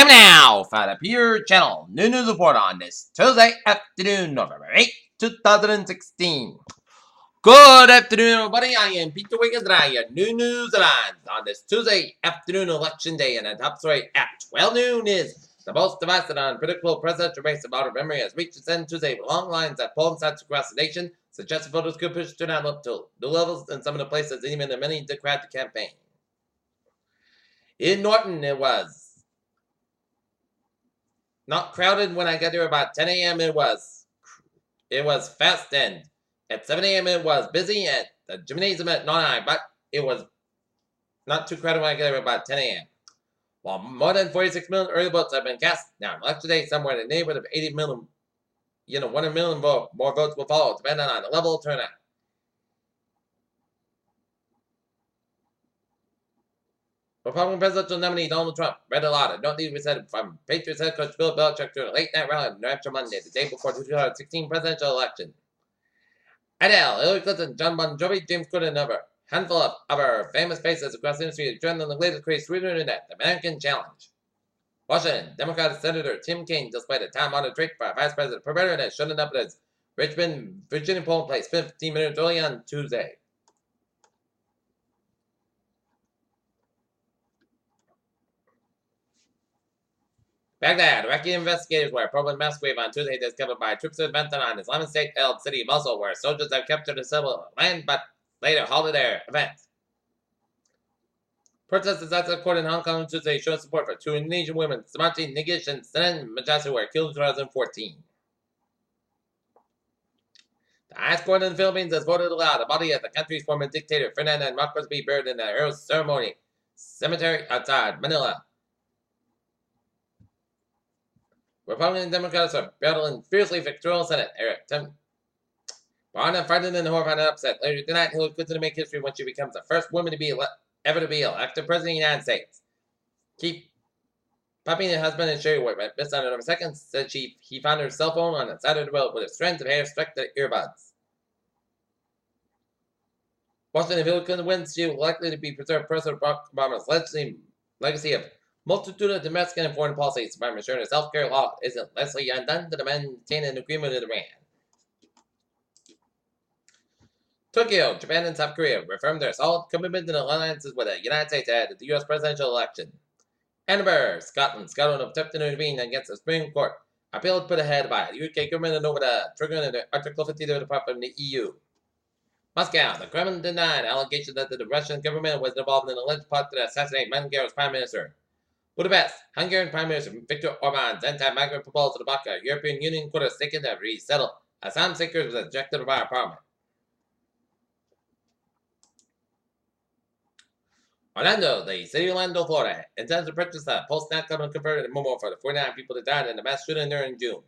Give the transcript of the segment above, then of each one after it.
Time now for the Pure Channel New News Report on this Tuesday afternoon, November 8th, 2016. Good afternoon, everybody. I am Peter Wiggins, and I have new news headlines on this Tuesday afternoon election day. And the top story at 12 noon is the most divisive and unpredictable presidential race of modern memory has reached its end Tuesday with long lines at polling sites across the nation, suggesting voters could push turnout up to new levels in some of the places, even in many Democratic campaigns. In Norton, it was not crowded when I got there about 10 a.m. It was fast, and at 7 a.m. it was busy at the gymnasium at noontime, but it was not too crowded when I got there about 10 a.m. While more than 46 million early votes have been cast, now on election day, somewhere in the neighborhood of 80 million, 1 million more votes will follow, depending on the level of turnout. Republican presidential nominee Donald Trump read a lot of don't need to be said from Patriots head coach Bill Belichick during a late-night rally in New Hampshire Monday, the day before the 2016 presidential election. Adele, Hillary Clinton, John Bon Jovi, James Corden, and a handful of other famous faces across the industry have joined in the latest craze through the internet, the American Challenge. Washington, Democratic Senator Tim Kaine displayed a time-honored trick for Vice President preparedness, showing up at his Richmond, Virginia polling place 15 minutes early on Tuesday. Baghdad, Iraqi investigators were probably mass grave on Tuesday discovered by troops of Benton on Islamic State-held city of Mosul, where soldiers have captured a civil land but later halted their events. Protesters outside the court in Hong Kong Tuesday showed support for two Indonesian women, Samati Nigish and Senen Majasi, who were killed in 2014. The highest court in the Philippines has voted to allow the body of the country's former dictator Ferdinand Marcos be buried in the Eros Ceremony Cemetery outside Manila. Republican and Democrats are battling fiercely for control of the Senate. Barna fighting in the horrifying upset. Later tonight, Hillary Clinton to make history when she becomes the first woman to be ever to be elected president of the United States. Keep popping her husband and Sherry White, Miss on November 2nd, said he found her cell phone on the side of the road with a strand of hair stuck to earbuds. Washington, if Hillary Clinton wins, she will likely to be preserved President Barack Obama's legacy of multitude of domestic and foreign policies, by ensuring his healthcare law isn't lesly undone to maintain an agreement with Iran. Tokyo, Japan, and South Korea reaffirmed their solid commitment to alliances with the United States ahead of the U.S. presidential election. Edinburgh, Scotland have attempted to intervene against the Supreme Court, appeal put ahead by the UK government and over the triggering of Article 50 of the depart from the EU. Moscow, the Kremlin denied allegations that the Russian government was involved in an alleged plot to assassinate Hungary's prime minister. Budapest, Hungarian Prime Minister Viktor Orban's anti-migrant proposal to block a European Union court has taken to resettle asylum seekers was rejected by Parliament. Orlando, the city of Orlando, Florida, intends to purchase a post-9/11 converted memorial for the 49 people that died in the mass shooting there in June.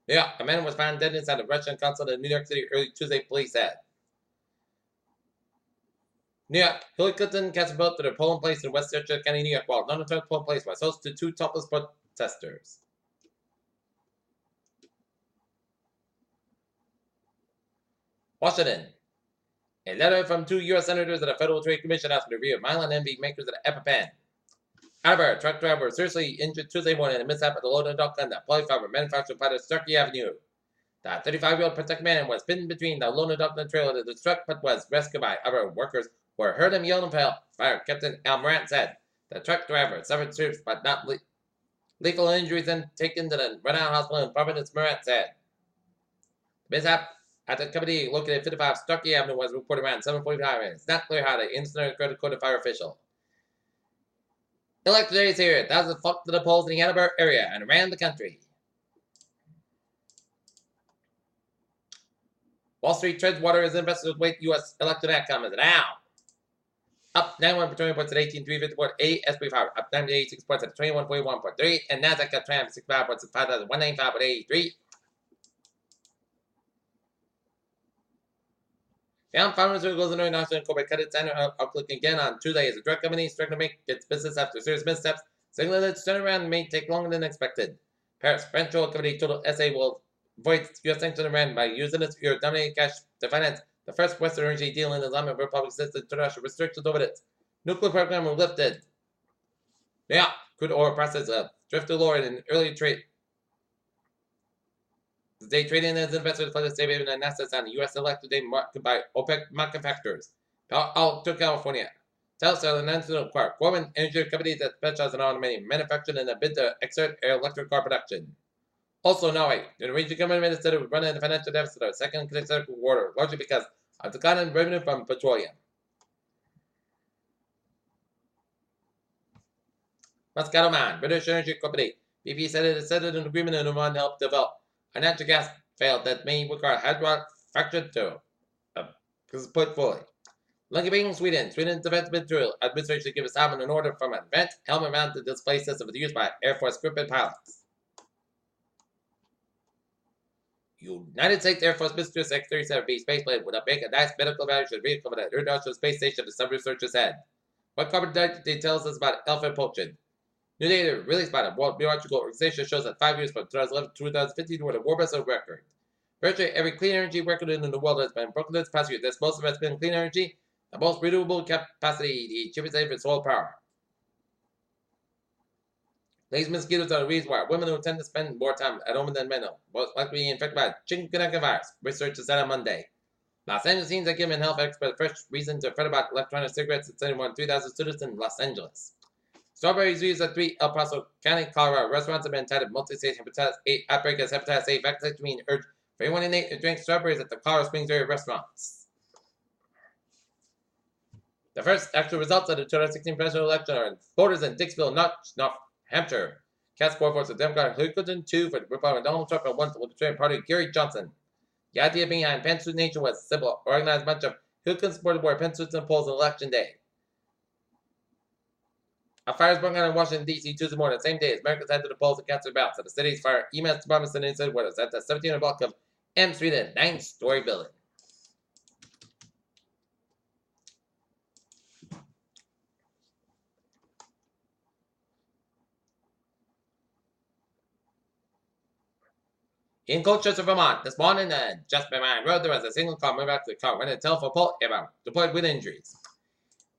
New York, a man was found dead inside the Russian consulate in New York City early Tuesday, police said. New York, Hillary Clinton cast a vote to the polling place in Westchester County, New York, while Donald Trump's polling place was host to two topless protesters. Washington, a letter from two U.S. senators at the Federal Trade Commission asking to review Milan envy makers of the EpiPen. However, a truck driver was seriously injured Tuesday morning in a mishap at the loading dock on the polyfiber manufacturing plant at Starkey Avenue. The 35-year-old protected man was pinned between the loading dock and the trailer of the truck, but was rescued by other workers who heard him yelling for help. Fire Captain Al Morant said the truck driver suffered serious but not lethal injuries and taken to the Rhode Island Hospital in Providence, Morant said. The mishap at the company located at 55 Starkey Avenue was reported around 7:45, and it's not clear how the incident occurred, according to a fire official. Election day is here. Thousands flocked to the polls in the Edinburgh area and around the country. Wall Street treads water as investors wait U.S. election outcome is now. Up 91 between points at 18,354. SP 5 up 96 points at 2141.3, and Nasdaq up 365 points at 5,195.83. Down pharmaceuticals and international corporate credit center outlook again on Tuesday as the drug company is struggling to make its business after serious missteps, signaling that its turnaround may take longer than expected. Paris French oil company Total SA will avoid U.S. sanctions on Iran by using its euro-dominated cash to finance the first Western energy deal in the Islamic Republic since the international restrictions over its nuclear program were lifted. New York, crude oil prices of drifted lower in early trade. The day trading as investors flooded safe haven and assets on the U.S. elected day marked by OPEC market factors. Out to California. Telcel announced to acquire Gorman Energy Company that specializes in automating manufacturing in a bid to exert electric car production. Also, Norway. The Norwegian government said it would run in a financial deficit of a second consecutive quarter, largely because of decline in revenue from petroleum. Moscato Man, British Energy Company. BP said it has set an agreement in Oman to help develop a natural gas field that may require hydraulic fracture to put fully. Linköping, Sweden. Sweden's Defense Administration gave Salmon an order from an advanced helmet-mounted display system used by Air Force Gripen pilots. United States Air Force Mr. Secretary said a spaceplane would make a nice medical evaluation vehicle at the International Space Station, the some researchers said. What carbon dioxide tells us about elephant poaching? New data released by the World Meteorological Organization shows that 5 years from 2011 to 2015 were the warmest on record. Virtually every clean energy record in the world has been broken this past year. This most of it has been clean energy, the most renewable capacity, the cheapest for solar power. These mosquitoes are the reason why women who tend to spend more time at home than men are most likely to be infected by chikungunya virus, researchers said on Monday. Los Angeles teens are giving health experts fresh reason to fret about electronic cigarettes at 3,000 students in Los Angeles. Strawberries used at 3 El Paso County, Colorado restaurants have been entitled multi-state hepatitis A outbreak as hepatitis A vaccination being urged for anyone in to drink strawberries at the Colorado Springs area restaurants. The first actual results of the 2016 presidential election are in voters in Dixville, North Hampshire. Cast score for the Democrat Hillary 2 for the Republican Donald Trump and 1 for the Libertarian Party Gary Johnson. The idea behind Pantsuit Nation was simple: organize a bunch of Hillary supporters wear pantsuits and polls on election day. A fire is burning out in Washington, D.C. Tuesday morning, the same day as Americans head to the polls to cast their ballots. At the city's fire EMS department said inside windows at the 1700 block of M Street in a 9-story building. In Colchester, Vermont, this morning, just by my road, there was a single car moving back to the car when it telephone pole about deployed with injuries.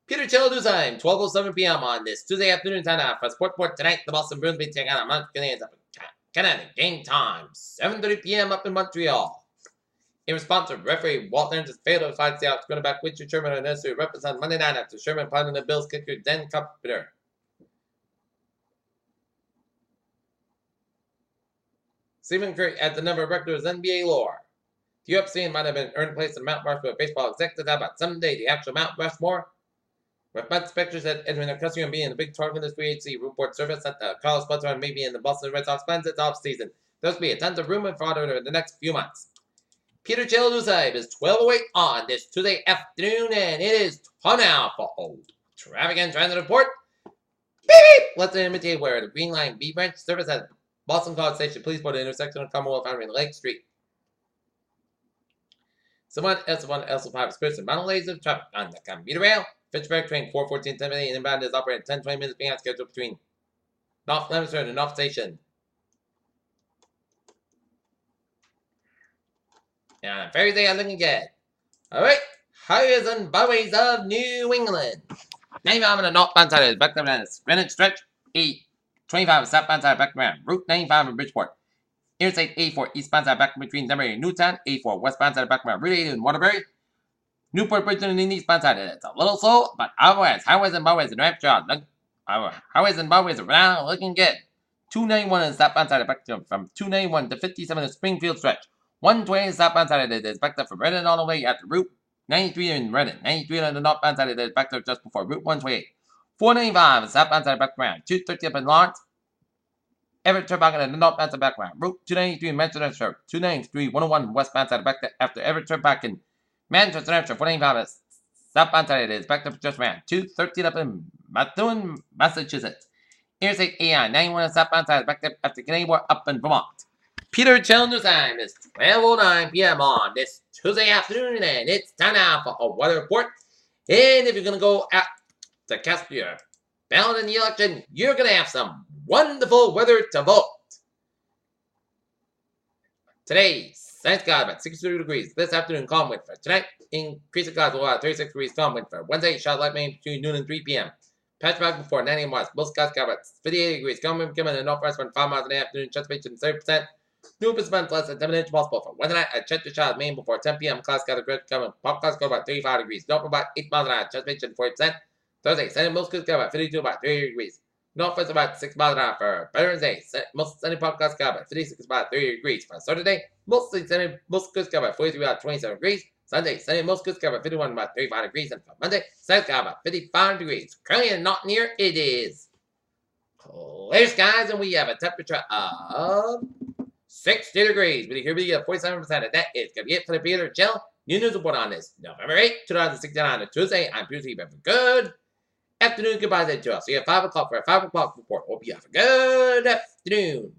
Peter Childuheim, 12:07 p.m. on this Tuesday afternoon time for Sportport tonight. The Boston Bruins be taking on Montreal Canadiens up in Canada. Game time, 7:30 p.m. up in Montreal. In response to referee Walt Ernst failed to fight the going back Richard Sherman and necessary reference on Monday night after Sherman pounded the Bills kicker Dan Carpenter. Stephen Curry adds the number of records NBA lore. The UFC might have been earned place in Mount Rushmore baseball executive about someday the actual Mount Rushmore. With Bud Spector said Edwin Ocasio and being in the big target of this free agency report service at the college sponsor and maybe in the Boston Red Sox plans its offseason. There's be a ton of room and fraud over the next few months. Peter Childuheim is 12:08 on this Tuesday afternoon, and it is time now for traffic and transit report. Beep beep! Let's imitate where the Green Line B branch service at Boston College Station Police Board intersection of Commonwealth Avenue and Lake Street. Someone S1 S5 experiencing mountain lanes of traffic on the commuter rail. Fitchburg train 414 10 inbound is operating 10-20 minutes behind schedule between North Leominster and North Station. And on Thursday, I'm looking good. Alright, highways and byways of New England. 95 on the northbound side is back down the Greenwich stretch. 825 southbound side back around Route 95 in Bridgeport. Interstate 84 eastbound side back between Denbury and Newtown. 84 westbound side back around Route 8 in Waterbury. Newport Bridge in the eastbound side. It's a little slow, but otherwise, highways and byways in New Hampshire. Highways and byways around looking good. 291 in southbound side back from 291 to 57 in Springfield stretch. 120 southbound side is backed up from Redden all the way at the Route 93 in Redden. 93 on the northbound side is backed up just before Route 128. 495 southbound side back around. 230 up in Lawrence. Everett Turnpike in the northbound side back around. Route 293 in Manchester. 293 101 westbound side back after Everett Turnpike in Manchester, 495 southbound side is backed up just around 213 up in Methuen, Massachusetts. Interstate AI 91 southbound side is backed up after Canadian War up in Vermont. Peter Childuheim is 12:09 p.m. on this Tuesday afternoon, and it's time now for a weather report. And if you're going to go out to cast your ballot in the election, you're going to have some wonderful weather to vote. Today, sun's got about 63 degrees. This afternoon, calm wind for tonight. Increasing clouds will about 36 degrees, calm wind for Wednesday. Shot light rain between noon and 3 p.m. Patch back before 9 a.m. west. Most skies covered 58 degrees. Coming in the northwest when 5 miles in the afternoon. Precipitation 30%. New percent less than 7 inches possible for weather night at Chester Child, Maine before 10 p.m. Clouds got a great coming. Pop clouds go about 35 degrees. North about 8 miles an hour. Precipitation 40%. Thursday, sunny most clouds go about 52 about 30 degrees. Northwest about 6 miles an hour for Veterans Day. Most sunny pop clouds go about 56 about 30 degrees. For Saturday, mostly sunny most clouds go about 43 about 27 degrees. Sunday, sunny most clouds go about 51 about 35 degrees. And for Monday, sunny go about 55 degrees. Currently not near it is clear skies, and we have a temperature of 60 degrees. But here we go, 47%. And that is going to be it for the Peter Chill New News Report on this November 8, 2016 on a Tuesday. I'm Tuesday. Have a good afternoon. Goodbye to you all. See you at 5 o'clock for a 5 o'clock report. Hope you have a good afternoon.